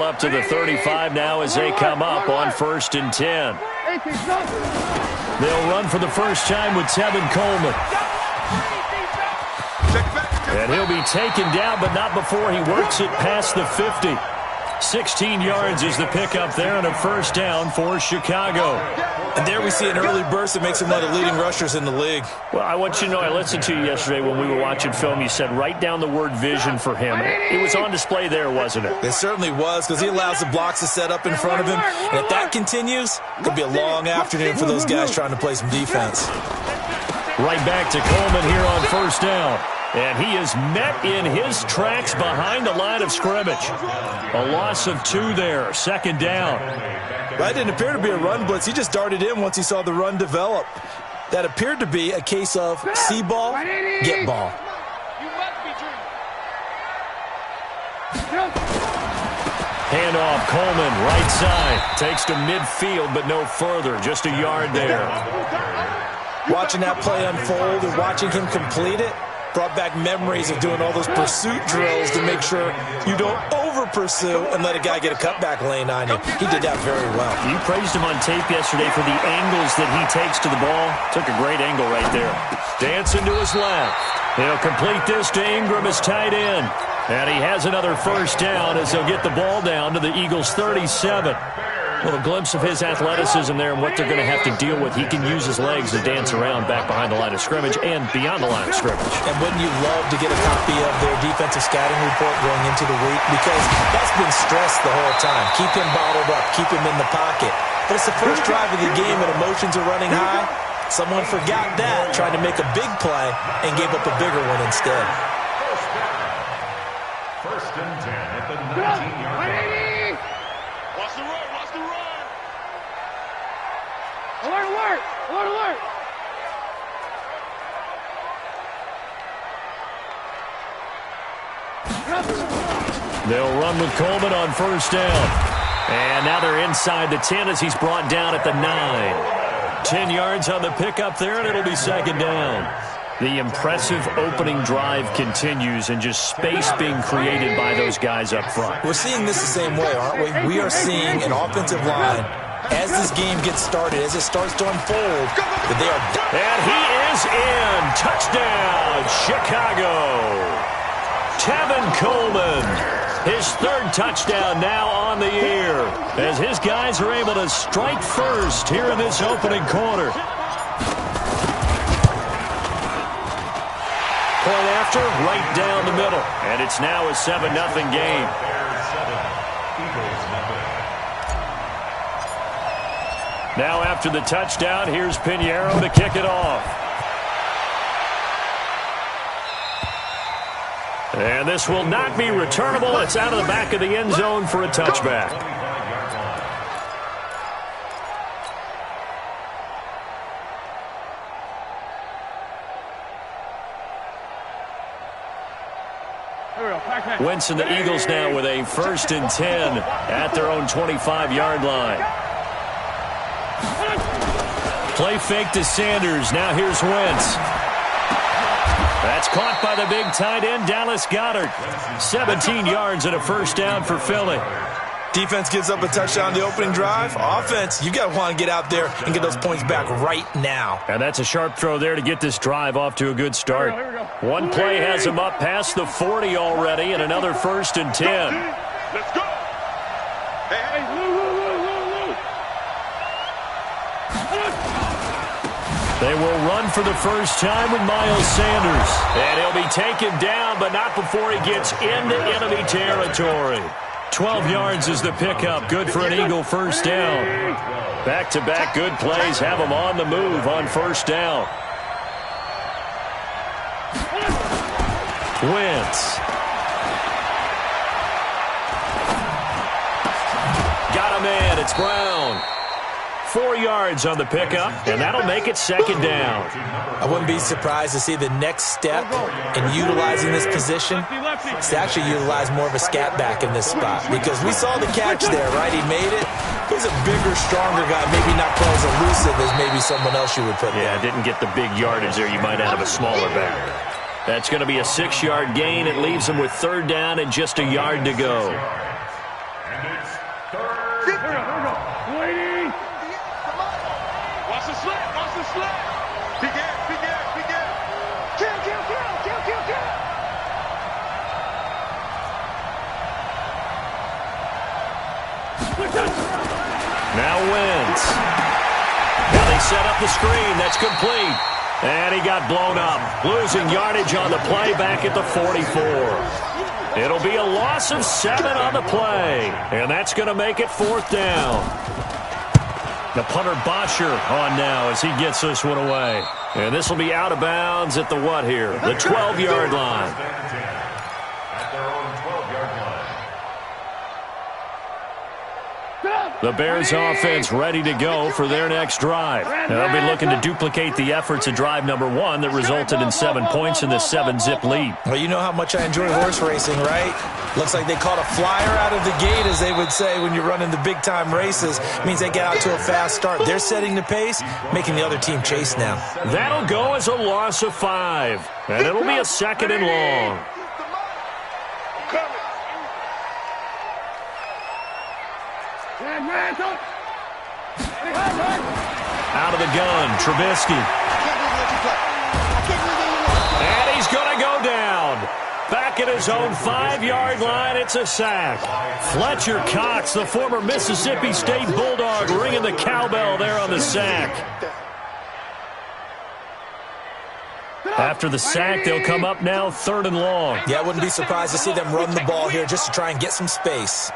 up to the 35 now as they come up on 1st and 10. They'll run for the first time with Tevin Coleman. And he'll be taken down, but not before he works it past the 50. 16 yards is the pickup there, and a first down for Chicago. And there we see an early burst that makes him one of the leading rushers in the league. Well, I want you to know, I listened to you yesterday when we were watching film. You said write down the word vision for him. It was on display there, wasn't it? It certainly was, because he allows the blocks to set up in front of him. And if that continues, it could be a long afternoon for those guys trying to play some defense. Right back to Coleman here on first down. And he is met in his tracks behind the line of scrimmage. A loss of 2 there, 2nd down. That didn't appear to be a run blitz. He just darted in once he saw the run develop. That appeared to be a case of see ball, get ball. Handoff, Coleman, right side. Takes to midfield, but no further. Just a yard there. Watching that play unfold and watching him complete it brought back memories of doing all those pursuit drills to make sure you don't over-pursue and let a guy get a cutback lane on you. He did that very well. You praised him on tape yesterday for the angles that he takes to the ball. Took a great angle right there. Dancing to his left. He'll complete this to Ingram as tight end. And he has another first down as he'll get the ball down to the Eagles' 37. Well, a glimpse of his athleticism there and what they're going to have to deal with. He can use his legs to dance around back behind the line of scrimmage and beyond the line of scrimmage. And wouldn't you love to get a copy of their defensive scouting report going into the week? Because that's been stressed the whole time. Keep him bottled up. Keep him in the pocket. But it's the first drive of the game and emotions are running high. Someone forgot that, tried to make a big play, and gave up a bigger one instead. First and 10 at the 19-yard line. Alert, alert! Alert, alert! They'll run with Coleman on first down. And now they're inside the 10 as he's brought down at the 9. 10 yards on the pickup there, and it'll be 2nd down. The impressive opening drive continues, and just space being created by those guys up front. We're seeing this the same way, aren't we? We are seeing an offensive line, as this game gets started, as it starts to unfold, that they are done. And he is in. Touchdown, Chicago. Tevin Coleman, his 3rd touchdown now on the year, as his guys are able to strike first here in this opening quarter. Point after, right down the middle. And it's now a 7-0 game. Now after the touchdown, here's Pinheiro to kick it off. And this will not be returnable. It's out of the back of the end zone for a touchback. Wentz and the Eagles now with a 1st and 10 at their own 25-yard line. Play fake to Sanders. Now here's Wentz. That's caught by the big tight end, Dallas Goedert. 17 yards and a first down for Philly. Defense gives up a touchdown the opening drive. Offense, you got to want to get out there and get those points back right now. And that's a sharp throw there to get this drive off to a good start. One play has him up past the 40 already, and another 1st and 10. Let's go! Hey, They will run for the first time with Miles Sanders. And he'll be taken down, but not before he gets into enemy territory. 12 yards is the pickup. Good for an Eagle first down. Back-to-back good plays have him on the move on first down. Wentz. Got him in. It's Brown. 4 yards on the pickup, and that'll make it 2nd down. I wouldn't be surprised to see the next step in utilizing this position is to actually utilize more of a scat back in this spot, because we saw the catch there, right? He made it. He's a bigger, stronger guy, maybe not quite as elusive as maybe someone else you would put there. Yeah, didn't get the big yardage there. You might have a smaller back. That's going to be a 6-yard gain. It leaves him with 3rd down and just a yard to go. the screen. That's complete. And he got blown up, losing yardage on the play back at the 44. It'll be a loss of 7 on the play, and that's going to make it 4th down. The punter Bosher on now as he gets this one away. And this will be out of bounds at the what here? The 12-yard line. At their own 12-yard line. The Bears offense ready to go for their next drive. They'll be looking to duplicate the efforts of drive number 1 that resulted in 7 points in this 7-zip lead. Well, you know how much I enjoy horse racing, right? Looks like they caught a flyer out of the gate, as they would say when you're running the big-time races. It means they get out to a fast start. They're setting the pace, making the other team chase now. That'll go as a loss of 5, and it'll be a 2nd and long. Out of the gun, Trubisky. And he's going to go down. Back at his own 5-yard line, it's a sack. Fletcher Cox, the former Mississippi State Bulldog, ringing the cowbell there on the sack. After the sack, they'll come up now 3rd and long. Yeah, I wouldn't be surprised to see them run the ball here just to try and get some space.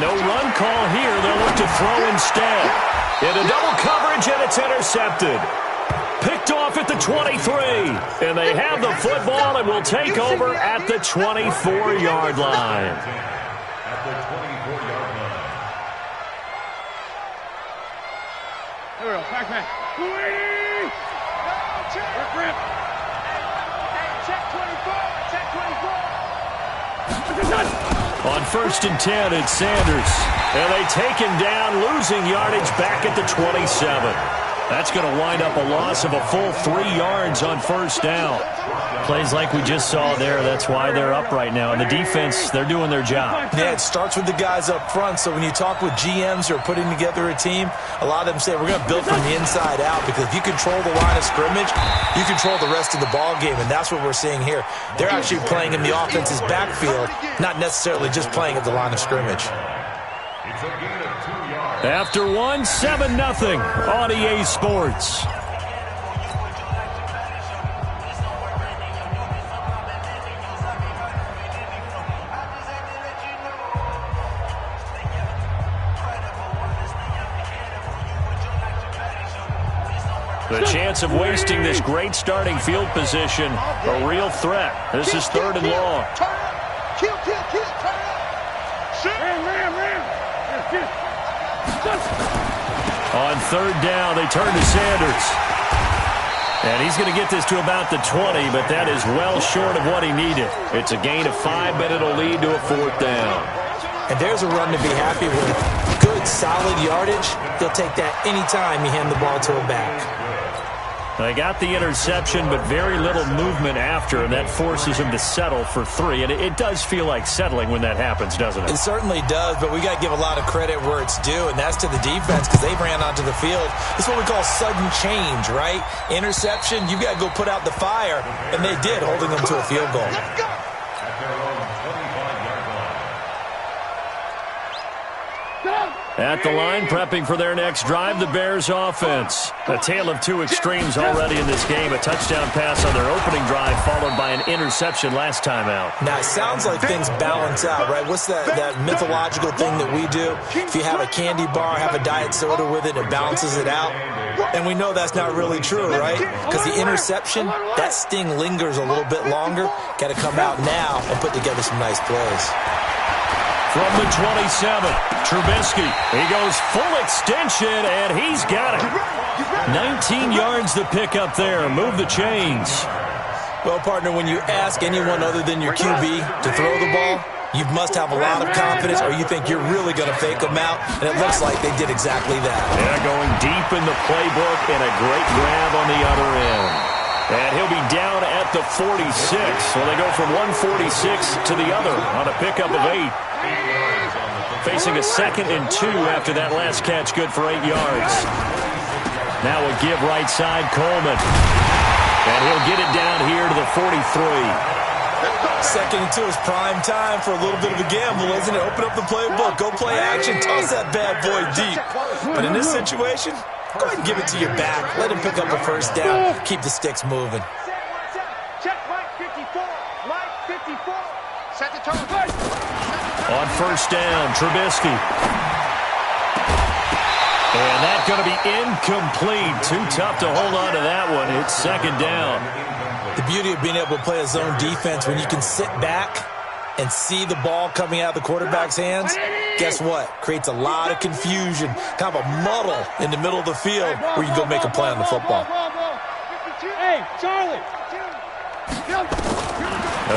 No run call here. They'll look to throw instead. Into double coverage, and it's intercepted. Picked off at the 23. And they have the football and will take over at the 24-yard line. At the 24-yard line. Here we go. Back. Rip. Check 24. Check 24. On 1st and 10, it's Sanders. And they take him down, losing yardage back at the 27. That's going to wind up a loss of a full 3 yards on 1st down. Plays like we just saw there, that's why they're up right now. And the defense, they're doing their job. Yeah, it starts with the guys up front. So when you talk with GMs who are putting together a team, a lot of them say, we're going to build from the inside out, because if you control the line of scrimmage, you control the rest of the ball game, and that's what we're seeing here. They're actually playing in the offense's backfield, not necessarily just playing at the line of scrimmage. It's a gain of 2 yards. After 1, 7-0 on EA Sports. The chance of wasting this great starting field position, a real threat. This is 3rd and long. Kill. Ram. On 3rd down, they turn to Sanders. And he's going to get this to about the 20, but that is well short of what he needed. It's a gain of 5, but it'll lead to a 4th down. And there's a run to be happy with. Good, solid yardage. They'll take that anytime you hand the ball to a back. They got the interception, but very little movement after, and that forces him to settle for 3. And it does feel like settling when that happens, doesn't it? It certainly does, but we got to give a lot of credit where it's due, and that's to the defense, because they ran onto the field. It's what we call sudden change, right? Interception, you've got to go put out the fire, and they did, holding them to a field goal. At their own 25-yard line. At the line, prepping for their next drive, the Bears offense. A tale of 2 extremes already in this game. A touchdown pass on their opening drive, followed by an interception last time out. Now, it sounds like things balance out, right? What's that mythological thing that we do? If you have a candy bar, have a diet soda with it, it balances it out. And we know that's not really true, right? Because the interception, that sting lingers a little bit longer. Got to come out now and put together some nice plays. From the 27, Trubisky. He goes full extension, and he's got it. 19 yards to pick up there. Move the chains. Well, partner, when you ask anyone other than your QB to throw the ball, you must have a lot of confidence, or you think you're really going to fake them out, and it looks like they did exactly that. Yeah, going deep in the playbook, and a great grab on the other end. And he'll be down at the 46. So they go from 146 to the other on a pickup of 8. Facing a 2nd and 2 after that last catch, good for 8 yards. Now a give right side, Coleman. And he'll get it down here to the 43. Second and 2 is prime time for a little bit of a gamble, isn't it? Open up the playbook, go play action, toss that bad boy deep. But in this situation, go ahead and give it to your back. Let him pick up a first down. Keep the sticks moving. Check Mike 54. Mike 54. Set the tone. On first down, Trubisky. And that's going to be incomplete. Too tough to hold on to that one. It's second down. The beauty of being able to play a zone defense when you can sit back and see the ball coming out of the quarterback's hands, guess what? Creates a lot of confusion, kind of a muddle in the middle of the field where you can go make a play on the football. Hey, Charlie.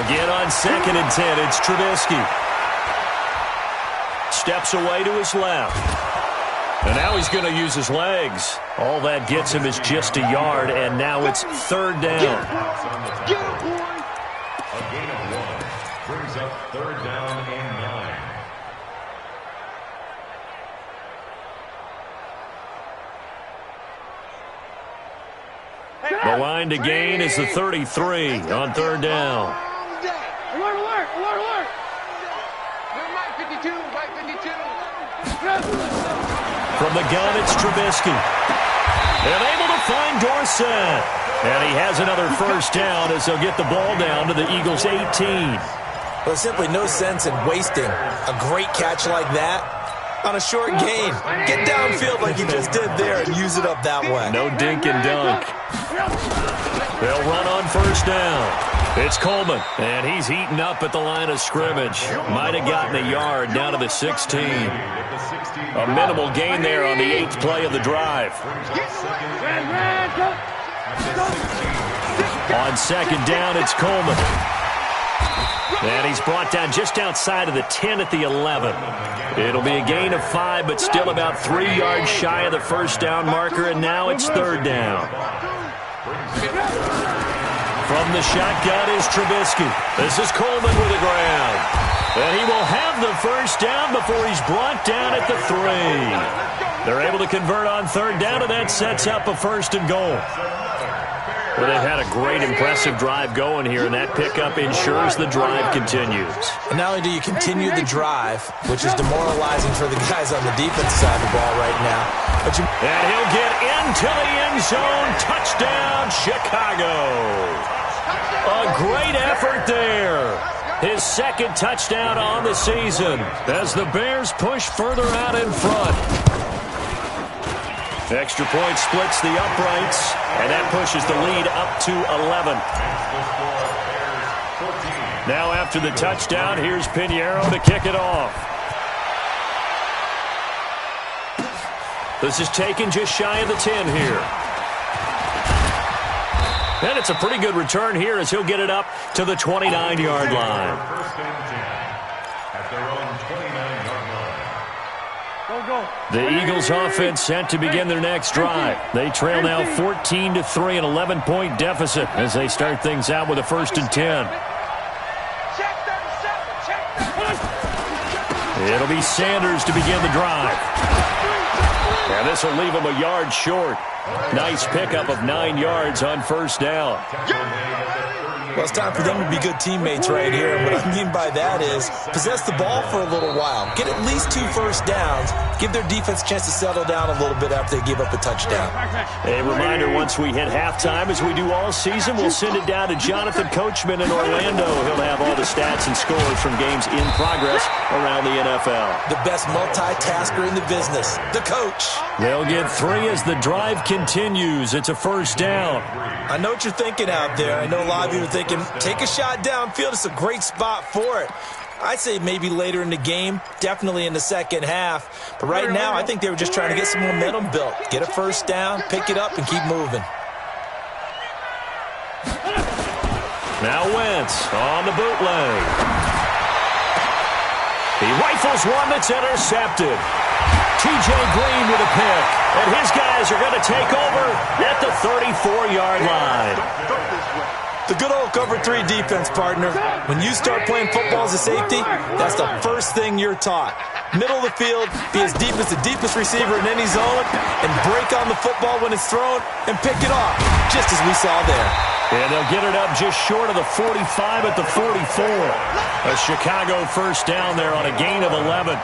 Again on second and 10, it's Trubisky. Steps away to his left. And now he's going to use his legs. All that gets him is just a yard, and now it's third down. A gain of 1 brings up third down and 9. The line to gain is the 33 on third down. Alert, alert, alert, alert. Mike 52, Mike 52. From the gun, it's Trubisky. And able to find Dorsett. And he has another first down as they'll get the ball down to the Eagles' 18. Well, there's simply no sense in wasting a great catch like that on a short gain. Get downfield like you just did there and use it up that way. No dink and dunk. They'll run on first down. It's Coleman, and he's eaten up at the line of scrimmage. Might have gotten a yard down to the 16. A minimal gain there on the 8th play of the drive. On second down, it's Coleman. And he's brought down just outside of the 10 at the 11. It'll be a gain of 5, but still about 3 yards shy of the first down marker, and now it's third down. From the shotgun is Trubisky. This is Coleman with the ground. And he will have the first down before he's brought down at the 3. They're able to convert on third down, and that sets up a first and goal. Well, they've had a great, impressive drive going here, and that pickup ensures the drive continues. And not only do you continue the drive, which is demoralizing for the guys on the defense side of the ball right now, but and he'll get into the end zone. Touchdown, Chicago. A great effort there. His second touchdown on the season as the Bears push further out in front. Extra point splits the uprights, and that pushes the lead up to 11. Now after the touchdown, here's Pinheiro to kick it off. This is taken just shy of the 10 here. And it's a pretty good return here as he'll get it up to the 29-yard line. First and 10 at their own 29-yard line. Go. The Eagles offense set to begin their next drive. They trail now 14-3, an 11-point deficit as they start things out with a first and 10. It'll be Sanders to begin the drive. And this will leave him a yard short. Nice pickup of 9 yards on first down. well, it's time for them to be good teammates right here. And what I mean by that is possess the ball for a little while. Get at least 2 first downs. Give their defense a chance to settle down a little bit after they give up a touchdown. A reminder, once we hit halftime, as we do all season, we'll send it down to Jonathan Coachman in Orlando. He'll have all the stats and scores from games in progress around the NFL. The best multitasker in the business, the coach. They'll get 3 as the drive continues. It's a first down. I know what you're thinking out there. I know a lot of you are thinking, take a shot downfield. It's a great spot for it. I'd say maybe later in the game, definitely in the second half. But right now, I think they were just trying to get some momentum built. Get a first down, pick it up, and keep moving. Now Wentz on the bootleg. He rifles one that's intercepted. T.J. Green with a pick. And his guys are going to take over at the 34-yard line. The good old cover 3 defense, partner. When you start playing football as a safety, that's the first thing you're taught. Middle of the field, be as deep as the deepest receiver in any zone, and break on the football when it's thrown, and pick it off, just as we saw there. And they'll get it up just short of the 45 at the 44. A Chicago first down there on a gain of 11.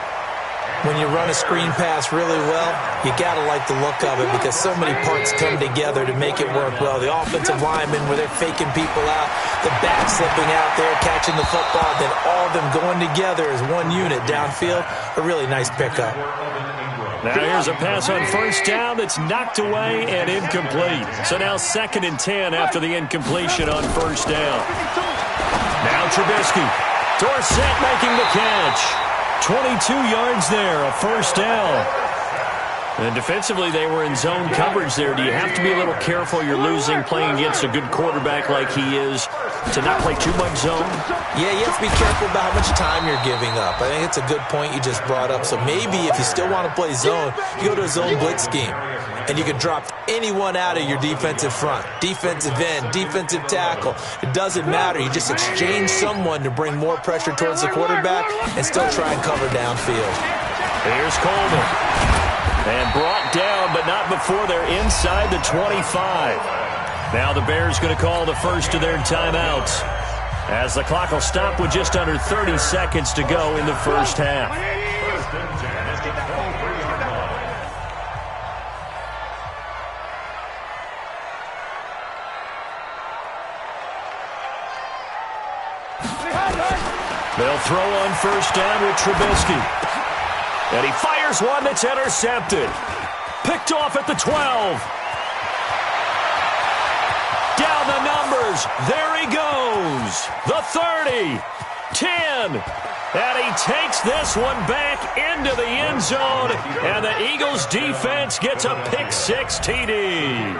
When you run a screen pass really well, you got to like the look of it because so many parts come together to make it work well. The offensive linemen, where they're faking people out, the back slipping out there, catching the football, then all of them going together as one unit downfield. A really nice pickup. Now here's a pass on first down that's knocked away and incomplete. So now 2nd and 10 after the incompletion on first down. Now Trubisky. Dorsett making the catch. 22 yards there, a first down. And defensively, they were in zone coverage there. Do you have to be a little careful? You're losing playing against a good quarterback like he is to not play too much zone? Yeah, you have to be careful about how much time you're giving up. I think it's a good point you just brought up. So maybe if you still want to play zone, you go to a zone blitz scheme. And you can drop anyone out of your defensive front. Defensive end, defensive tackle. It doesn't matter. You just exchange someone to bring more pressure towards the quarterback and still try and cover downfield. Here's Coleman. And brought down, but not before they're inside the 25. Now the Bears going to call the first of their timeouts, as the clock will stop with just under 30 seconds to go in the first half. They'll throw on first down with Trubisky. And he fires one that's intercepted. Picked off at the 12. Down the numbers. There he goes. The 30. 10. And he takes this one back into the end zone. And the Eagles defense gets a pick-6 TD.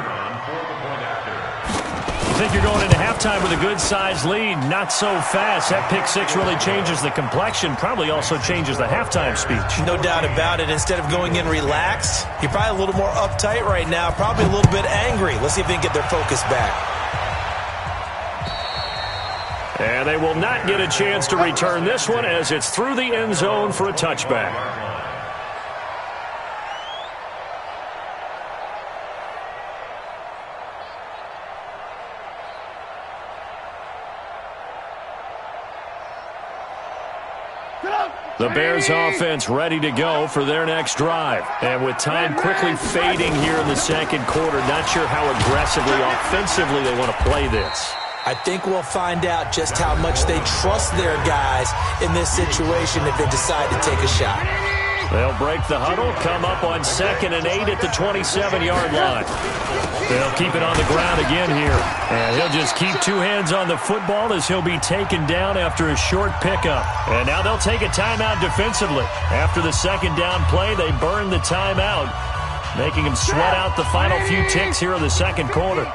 I think you're going into halftime with a good-sized lead. Not so fast. That pick-6 really changes the complexion. Probably also changes the halftime speech. No doubt about it. Instead of going in relaxed, you're probably a little more uptight right now. Probably a little bit angry. Let's see if they can get their focus back. And they will not get a chance to return this one as it's through the end zone for a touchback. The Bears offense ready to go for their next drive. And with time quickly fading here in the second quarter, not sure how aggressively, offensively they want to play this. I think we'll find out just how much they trust their guys in this situation if they decide to take a shot. They'll break the huddle, come up on 2nd and 8 at the 27-yard line. They'll keep it on the ground again here. And he'll just keep two hands on the football as he'll be taken down after a short pickup. And now they'll take a timeout defensively. After the second down play, they burn the timeout, making them sweat out the final few ticks here in the second quarter.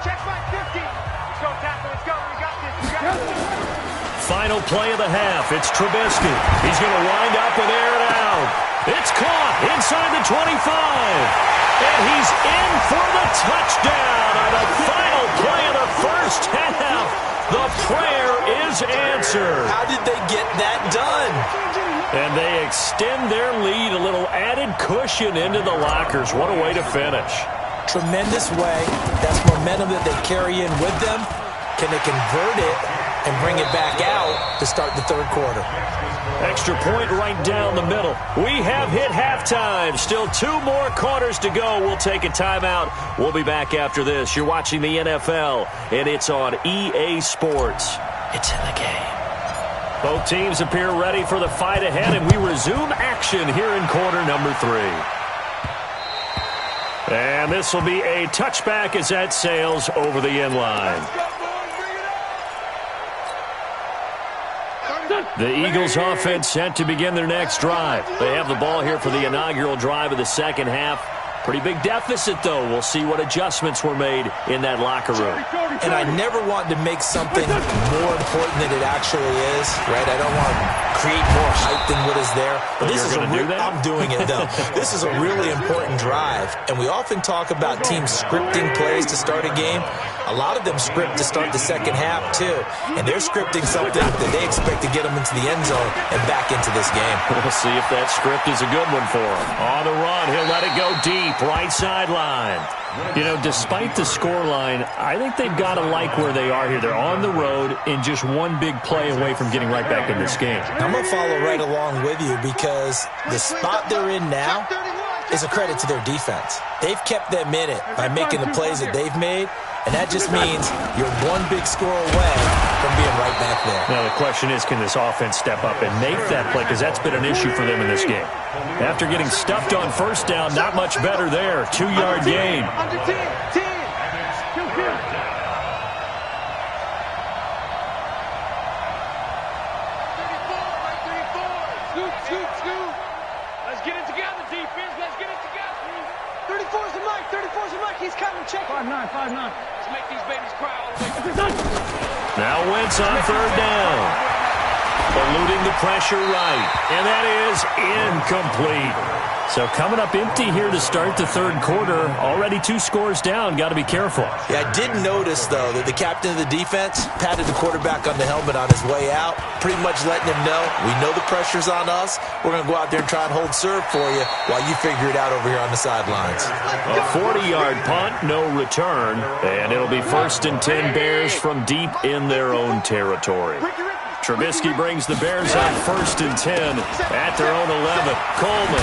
Final play of the half. It's Trubisky. He's going to wind up and air it out. It's caught inside the 25. And he's in for the touchdown on the final play of the first half. The prayer is answered. How did they get that done? And they extend their lead, a little added cushion into the lockers. What a way to finish. Tremendous way. That's momentum that they carry in with them. Can they convert it and bring it back out to start the third quarter? Extra point right down the middle. We have hit halftime. Still 2 more quarters to go. We'll take a timeout. We'll be back after this. You're watching the NFL, and it's on EA Sports. It's in the game. Both teams appear ready for the fight ahead, and we resume action here in quarter number 3. And this will be a touchback as that sails over the end line. The Eagles offense set to begin their next drive. They have the ball here for the inaugural drive of the second half. Pretty big deficit, though. We'll see what adjustments were made in that locker room. And I never want to make something more important than it actually is, right? I don't want to create more hype than what is there. But this is I'm doing it, though. This is a really important drive. And we often talk about teams scripting plays to start a game. A lot of them script to start the second half, too. And they're scripting something that they expect to get them into the end zone and back into this game. We'll see if that script is a good one for him. On the run, he'll let it go deep. deep right sideline. You know, despite the scoreline, I think they've got to like where they are here. They're on the road and just one big play away from getting right back in this game. I'm going to follow right along with you because the spot they're in now is a credit to their defense. They've kept them in it by making the plays that they've made, and that just means you're one big score away from being right back there. Now, the question is, can this offense step up and make that play? Because that's been an issue for them in this game. After getting stuffed on first down, not much better there. 2-yard gain. Under 10. 10. Scoot. Let's get it together, defense. Let's get it together. 34's the mic. 34's the mic. He's coming. Check 5'9". 5'9". Let's make these babies cry all the way. Now Wentz on third down. Eluding the pressure right. And that is incomplete. So coming up empty here to start the third quarter. Already 2 scores down. Got to be careful. Yeah, I did notice, though, that the captain of the defense patted the quarterback on the helmet on his way out, pretty much letting him know, we know the pressure's on us. We're going to go out there and try and hold serve for you while you figure it out over here on the sidelines. A 40-yard punt, no return. And it'll be 1st and 10 Bears from deep in their own territory. Trubisky brings the Bears on 1st and 10 at their own 11. Coleman.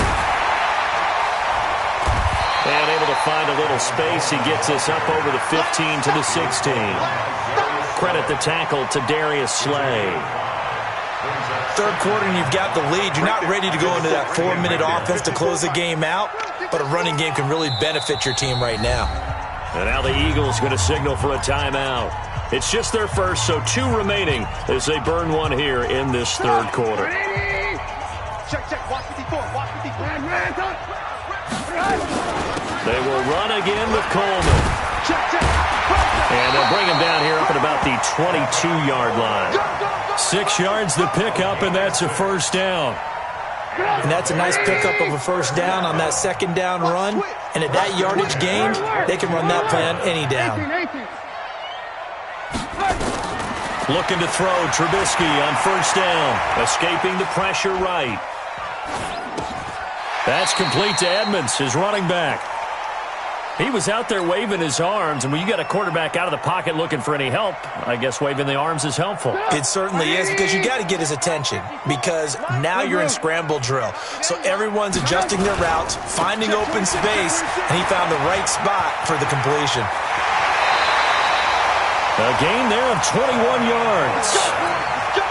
And able to find a little space. He gets us up over the 15 to the 16. Credit the tackle to Darius Slay. Third quarter and you've got the lead. You're not ready to go into that 4-minute offense to close the game out, but a running game can really benefit your team right now. And now the Eagles going to signal for a timeout. It's just their first, so 2 remaining as they burn one here in this third quarter. Check. Watch 54. Watch 54. They will run again with Coleman. And they'll bring him down here up at about the 22-yard line. 6 yards the pickup, and that's a first down. And that's a nice pickup of a first down on that second down run. And at that yardage gained, they can run that play on any down. Looking to throw Trubisky on first down. Escaping the pressure right. That's complete to Edmonds, his running back. He was out there waving his arms, and when you got a quarterback out of the pocket looking for any help, I guess waving the arms is helpful. It certainly is, because you got to get his attention, because now you're in scramble drill. So everyone's adjusting their routes, finding open space, and he found the right spot for the completion. A gain there of 21 yards.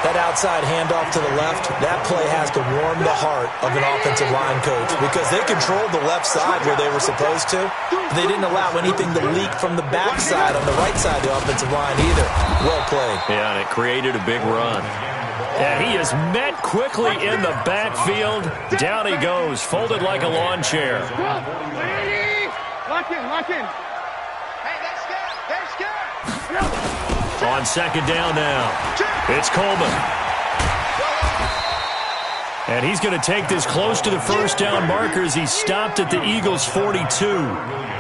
That outside handoff to the left, that play has to warm the heart of an offensive line coach, because they controlled the left side where they were supposed to. They didn't allow anything to leak from the backside on the right side of the offensive line either. Well played. Yeah, and it created a big run. And he is met quickly in the backfield. Down he goes, folded like a lawn chair. Lock in. Hey, they're scared. On second down now, it's Coleman. And he's going to take this close to the first down marker as he stopped at the Eagles' 42.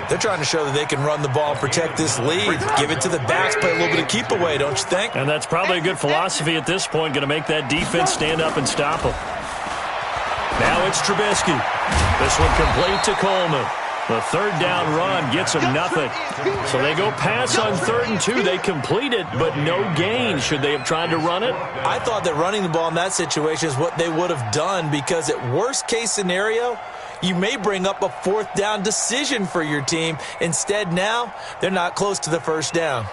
They're trying to show that they can run the ball and protect this lead. Give it to the backs, play a little bit of keep away, don't you think? And that's probably a good philosophy at this point, going to make that defense stand up and stop him. Now it's Trubisky. This one complete to Coleman. The third down run gets them nothing. So they go pass on 3rd and 2. They complete it, but no gain. Should they have tried to run it? I thought that running the ball in that situation is what they would have done, because at worst case scenario, you may bring up a 4th down decision for your team. Instead, now, they're not close to the first down.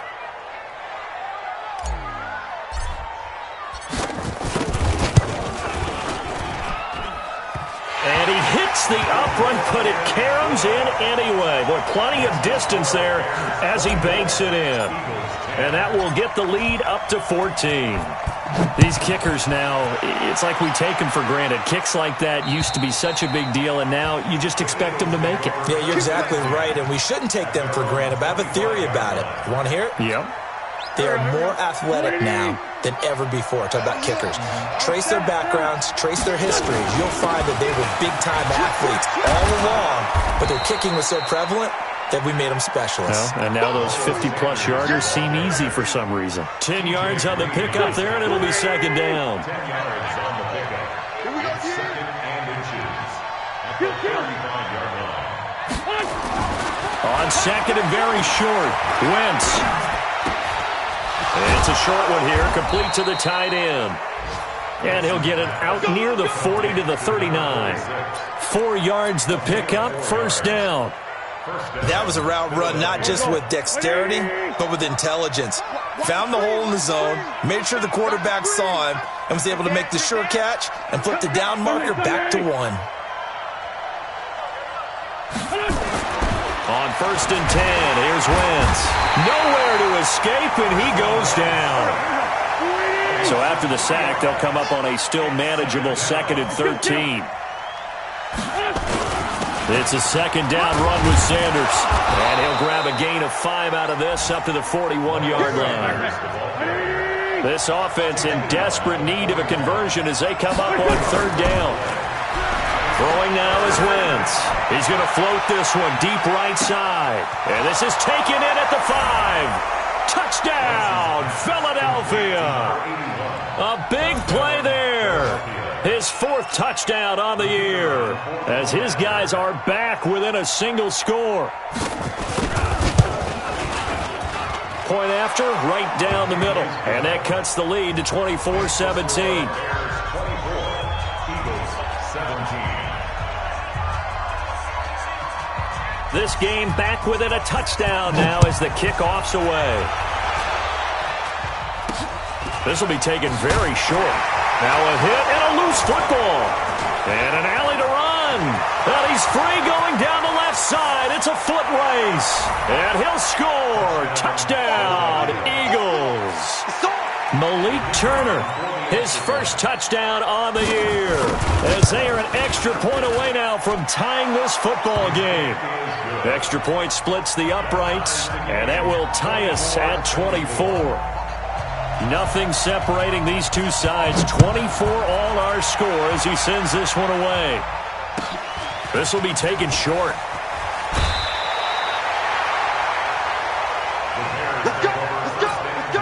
And he hits the up run, but it caroms in anyway. Boy, plenty of distance there as he banks it in. And that will get the lead up to 14. These kickers now, it's like we take them for granted. Kicks like that used to be such a big deal, and now you just expect them to make it. Yeah, you're exactly right, and we shouldn't take them for granted, but I have a theory about it. You want to hear it? Yep. They are more athletic now than ever before. Talk about kickers. Trace their backgrounds, trace their histories. You'll find that they were big-time athletes all along, but their kicking was so prevalent that we made them specialists. Well, and now those 50-plus yarders seem easy for some reason. 10 yards on the pickup there, and it'll be second down. 10 yards on the pickup. Second and inches. At the 35-yard line. On second and very short, Wentz. It's a short one here, complete to the tight end. And he'll get it out near the 40 to the 39. 4 yards the pickup, first down. That was a route run not just with dexterity, but with intelligence. Found the hole in the zone, made sure the quarterback saw him, and was able to make the sure catch and flip the down marker back to 1. On first and 10, here's Wentz. Nowhere to escape, and he goes down. So after the sack, they'll come up on a still manageable second and 13. It's a second down run with Sanders. And he'll grab a gain of 5 out of this up to the 41-yard line. This offense in desperate need of a conversion as they come up on third down. Throwing now is Wentz. He's going to float this one deep right side. And this is taken in at the 5. Touchdown, Philadelphia. A big play there. His 4th touchdown on the year as his guys are back within a single score. Point after, right down the middle. And that cuts the lead to 24-17. This game back within a touchdown now as the kickoff's away. This will be taken very short. Now a hit and a loose football. And an alley to run. And he's free going down the left side. It's a foot race. And he'll score. Touchdown, Eagles. Malik Turner, his first touchdown on the year. As they are an extra point away now from tying this football game. Extra point splits the uprights. And that will tie us at 24. Nothing separating these two sides. 24 all our score as he sends this one away. This will be taken short. Let's go, let's go, let's go.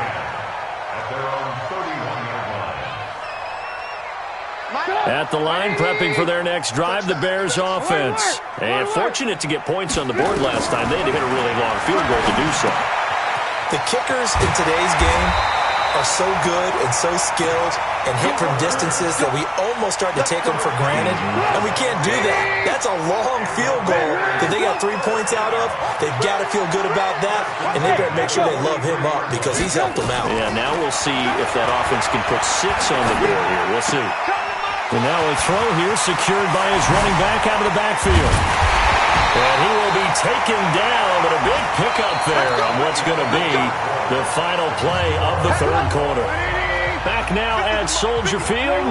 At the line, prepping for their next drive, the Bears offense. And fortunate to get points on the board last time. They had to hit a really long field goal to do so. The kickers in today's game are so good and so skilled and hit from distances that we almost start to take them for granted, and we can't do that. That's a long field goal that they got 3 points out of. They've got to feel good about that, and they better make sure they love him up because he's helped them out. Yeah, now we'll see if that offense can put 6 on the board here. We'll see. And now a throw here secured by his running back out of the backfield. And he will be taken down, but a big pickup there on what's going to be the final play of the third quarter. Back now at Soldier Field.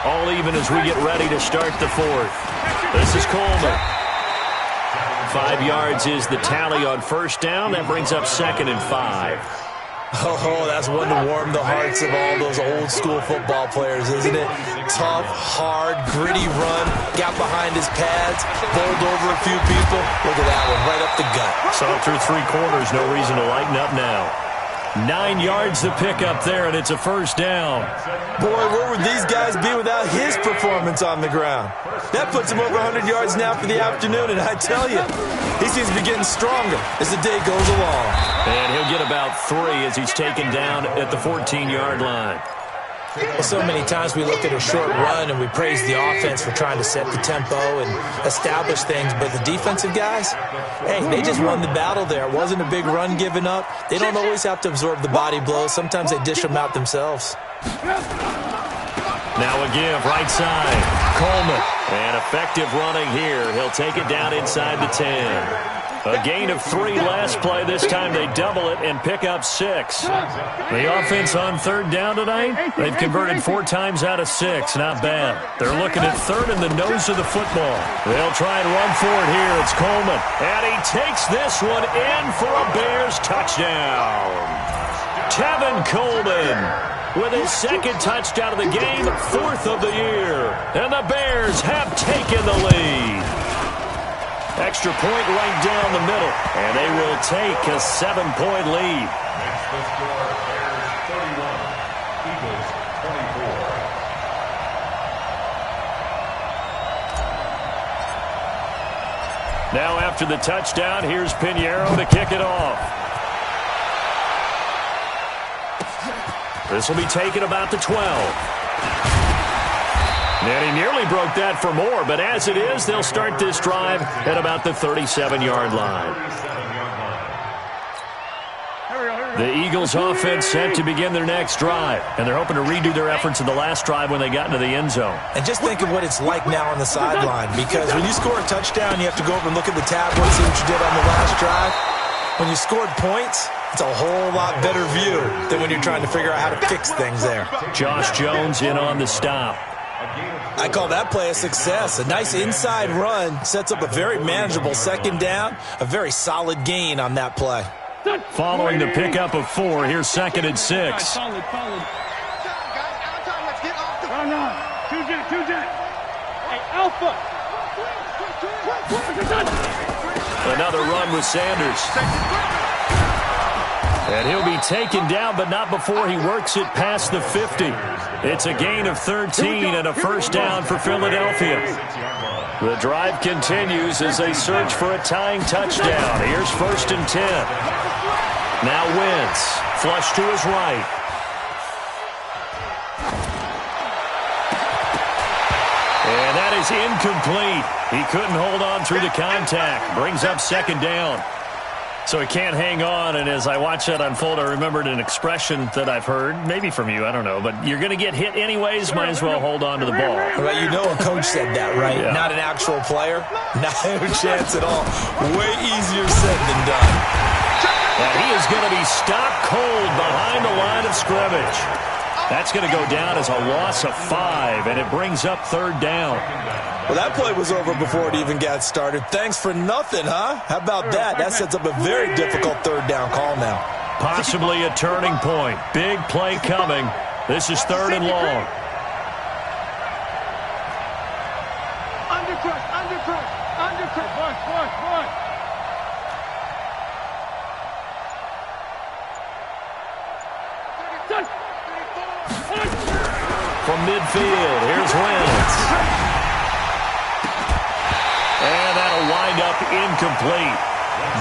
All even as we get ready to start the fourth. This is Coleman. 5 yards is the tally on first down. That brings up second and 5. Oh, that's one to warm the hearts of all those old-school football players, isn't it? Tough, hard, gritty run, got behind his pads, bowled over a few people. Look at that one, right up the gut. Saw through 3 quarters, no reason to lighten up now. 9 yards the pickup there, and it's a first down. Boy, where would these guys be without his performance on the ground? That puts him over 100 yards now for the afternoon, and I tell you, he seems to be getting stronger as the day goes along. And he'll get about 3 as he's taken down at the 14-yard line. Well, so many times we look at a short run and we praise the offense for trying to set the tempo and establish things, but the defensive guys, hey, they just won the battle there. It wasn't a big run given up. They don't always have to absorb the body blows. Sometimes they dish them out themselves. Now a give, right side. Coleman. And effective running here. He'll take it down inside the 10. A gain of 3 last play. This time they double it and pick up 6. The offense on third down tonight, they've converted 4 times out of 6. Not bad. They're looking at third in the nose of the football. They'll try and run for it here. It's Coleman. And he takes this one in for a Bears touchdown. Tevin Coleman with his 2nd touchdown of the game, 4th of the year. And the Bears have taken the lead. Extra point right down the middle, and they will take a 7-point lead. Makes the score Bears 31, Eagles 24. Now after the touchdown, here's Pinheiro to kick it off. This will be taken about the 12. And he nearly broke that for more, but as it is, they'll start this drive at about the 37-yard line. The Eagles offense set to begin their next drive, and they're hoping to redo their efforts in the last drive when they got into the end zone. And just think of what it's like now on the sideline, because when you score a touchdown, you have to go over and look at the tablet, see what you did on the last drive. When you scored points, it's a whole lot better view than when you're trying to figure out how to fix things there. Josh Jones in on the stop. I call that play a success. A nice inside run sets up a very manageable second down, a very solid gain on that play. Following the pickup of 4, here's 2nd and 6. Solid. Two jet. Hey, Alpha. Another run with Sanders. And he'll be taken down, but not before he works it past the 50. It's a gain of 13 and a first down for Philadelphia. The drive continues as they search for a tying touchdown. Here's 1st and 10. Now Wentz, flush to his right. And that is incomplete. He couldn't hold on through the contact. Brings up 2nd down. So he can't hang on, and as I watch that unfold, I remembered an expression that I've heard, maybe from you, I don't know, but you're going to get hit anyways, might as well hold on to the ball. Well, you know a coach said that, right? Yeah. Not an actual player. No chance at all. Way easier said than done. And he is going to be stopped cold behind the line of scrimmage. That's going to go down as a loss of 5, and it brings up 3rd down. Well, that play was over before it even got started. Thanks for nothing, huh? How about that? That sets up a very difficult 3rd down call now. Possibly a turning point. Big play coming. This is 3rd and long. Undercrush. Boy. From midfield, here's Wentz. And that'll wind up incomplete.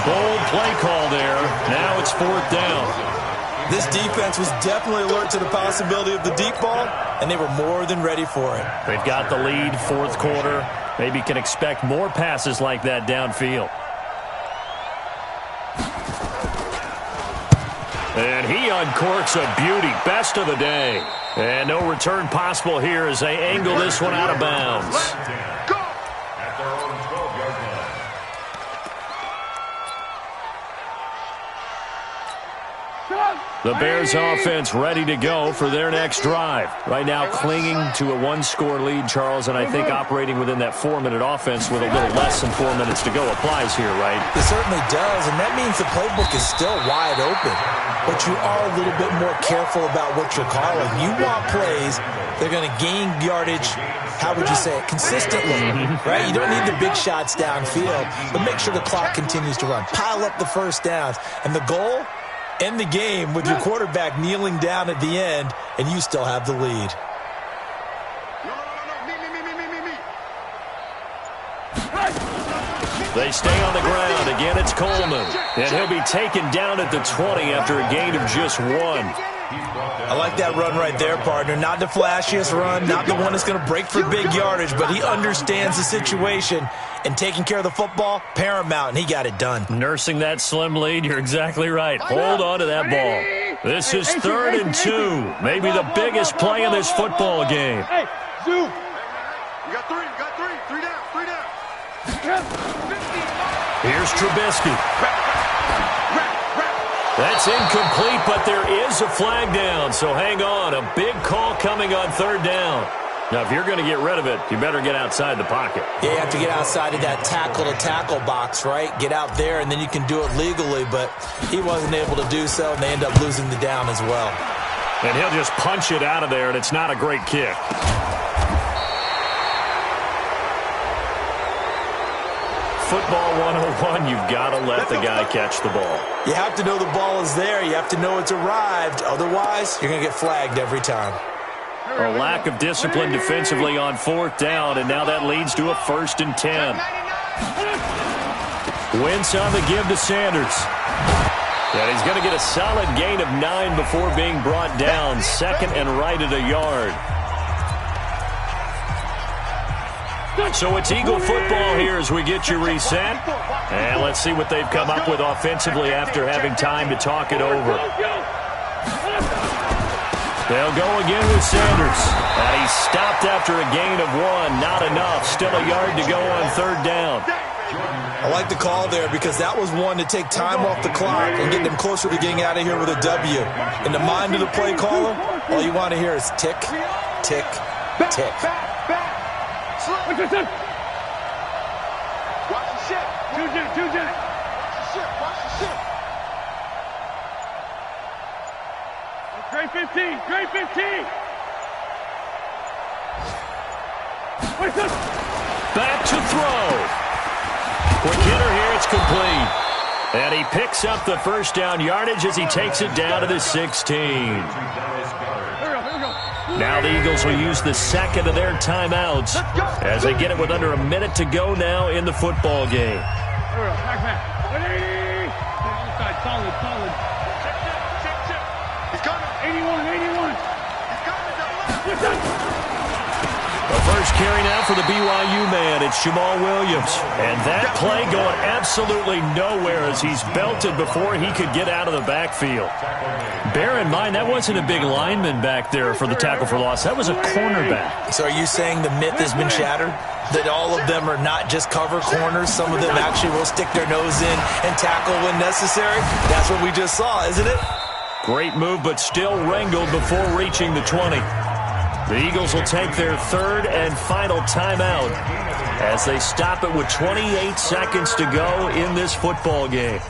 Bold play call there. Now it's 4th down. This defense was definitely alert to the possibility of the deep ball, and they were more than ready for it. They've got the lead, 4th quarter. Maybe can expect more passes like that downfield. And he uncorks a beauty. Best of the day. And no return possible here as they angle this one out of bounds. At their own 12-yard line. The Bears offense ready to go for their next drive. Right now clinging to a 1-score lead, Charles, and I think operating within that 4-minute offense with a little less than 4 minutes to go applies here, right? It certainly does, and that means the playbook is still wide open. But you are a little bit more careful about what you're calling. You want plays that are going to gain yardage, how would you say it, consistently, right? You don't need the big shots downfield, but make sure the clock continues to run. Pile up the first downs. And the goal? End the game with your quarterback kneeling down at the end, and you still have the lead. They stay on the ground. Again, it's Coleman. And he'll be taken down at the 20 after a gain of just 1. I like that run right there, partner. Not the flashiest run, not the one that's going to break for big yardage, but he understands the situation, and taking care of the football, paramount, and he got it done. Nursing that slim lead, you're exactly right. Hold on to that ball. This is 3rd and 2. Maybe the biggest play in this football game. Hey, Zoo. You got 3. Three down. Here's Trubisky. That's incomplete, but there is a flag down, so hang on. A big call coming on 3rd down. Now, if you're going to get rid of it, you better get outside the pocket. Yeah, you have to get outside of that tackle-to-tackle box, right? Get out there, and then you can do it legally, but he wasn't able to do so, and they end up losing the down as well. And he'll just punch it out of there, and it's not a great kick. Football 101, you've got to let the guy catch the ball. You have to know the ball is there. You have to know it's arrived. Otherwise, you're going to get flagged every time. A lack of discipline defensively on 4th down, and now that leads to a 1st and 10. Wentz on the give to Sanders. And he's going to get a solid gain of 9 before being brought down. Second and right at a yard. So it's Eagle football here as we get you reset. And let's see what they've come up with offensively after having time to talk it over. They'll go again with Sanders. And he's stopped after a gain of 1. Not enough. Still a yard to go on third down. I like the call there because that was one to take time off the clock and get them closer to getting out of here with a W. In the mind of the play caller, all you want to hear is tick, tick, tick. Watch the shit. Two Jack. Watch the shit. Great 15. Back to throw. Quick hitter here, it's complete. And he picks up the first down yardage as he takes it down to the 16. Now the Eagles will use the second of their timeouts as they get it with under a minute to go now in the football game. Solid. He's coming. 81. He's coming. The first carry now for the BYU man. It's Jamal Williams. And that play going absolutely nowhere as he's belted before he could get out of the backfield. Bear in mind, that wasn't a big lineman back there for the tackle for loss. That was a cornerback. So are you saying the myth has been shattered? That all of them are not just cover corners? Some of them actually will stick their nose in and tackle when necessary? That's what we just saw, isn't it? Great move, but still wrangled before reaching the 20. The Eagles will take their third and final timeout as they stop it with 28 seconds to go in this football game.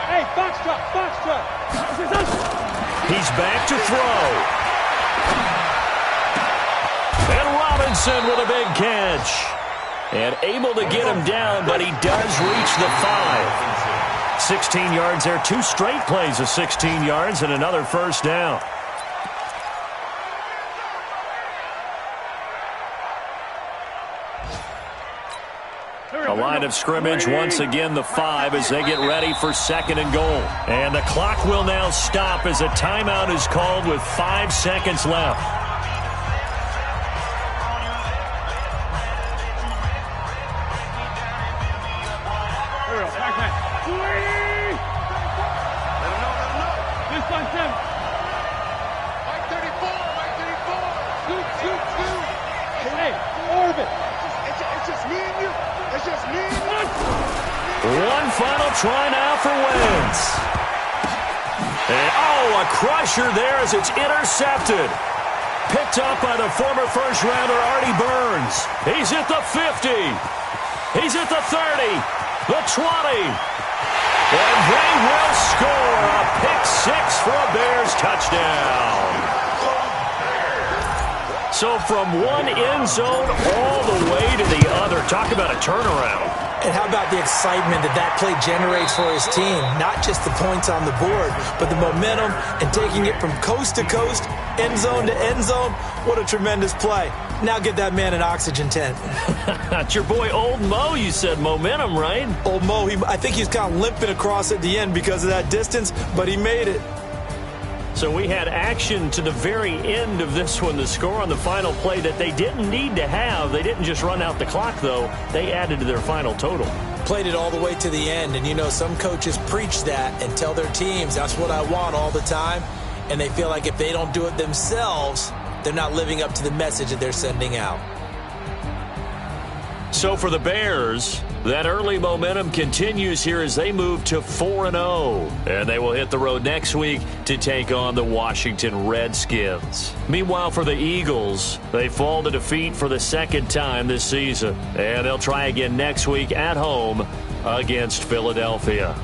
Hey, box truck. He's back to throw. And Robinson with a big catch. And able to get him down, but he does reach the 5. 16 yards there. 2 straight plays of 16 yards and another first down. A line of scrimmage, once again the 5 as they get ready for second and goal. And the clock will now stop as a timeout is called with 5 seconds left. One final try now for Wentz. And, a crusher there as it's intercepted. Picked up by the former first-rounder Artie Burns. He's at the 50. He's at the 30. The 20. And they will score a pick-6 for a Bears touchdown. So from one end zone all the way to the other. Talk about a turnaround. And how about the excitement that play generates for his team? Not just the points on the board, but the momentum and taking it from coast to coast, end zone to end zone. What a tremendous play. Now get that man an oxygen tent. It's your boy Old Mo, you said. Momentum, right? Old Mo, I think he's kind of limping across at the end because of that distance, but he made it. So we had action to the very end of this one, the score on the final play that they didn't need to have. They didn't just run out the clock, though. They added to their final total. Played it all the way to the end, and you know, some coaches preach that and tell their teams, that's what I want all the time, and they feel like if they don't do it themselves, they're not living up to the message that they're sending out. So for the Bears, that early momentum continues here as they move to 4-0. And they will hit the road next week to take on the Washington Redskins. Meanwhile, for the Eagles, they fall to defeat for the second time this season. And they'll try again next week at home against Philadelphia.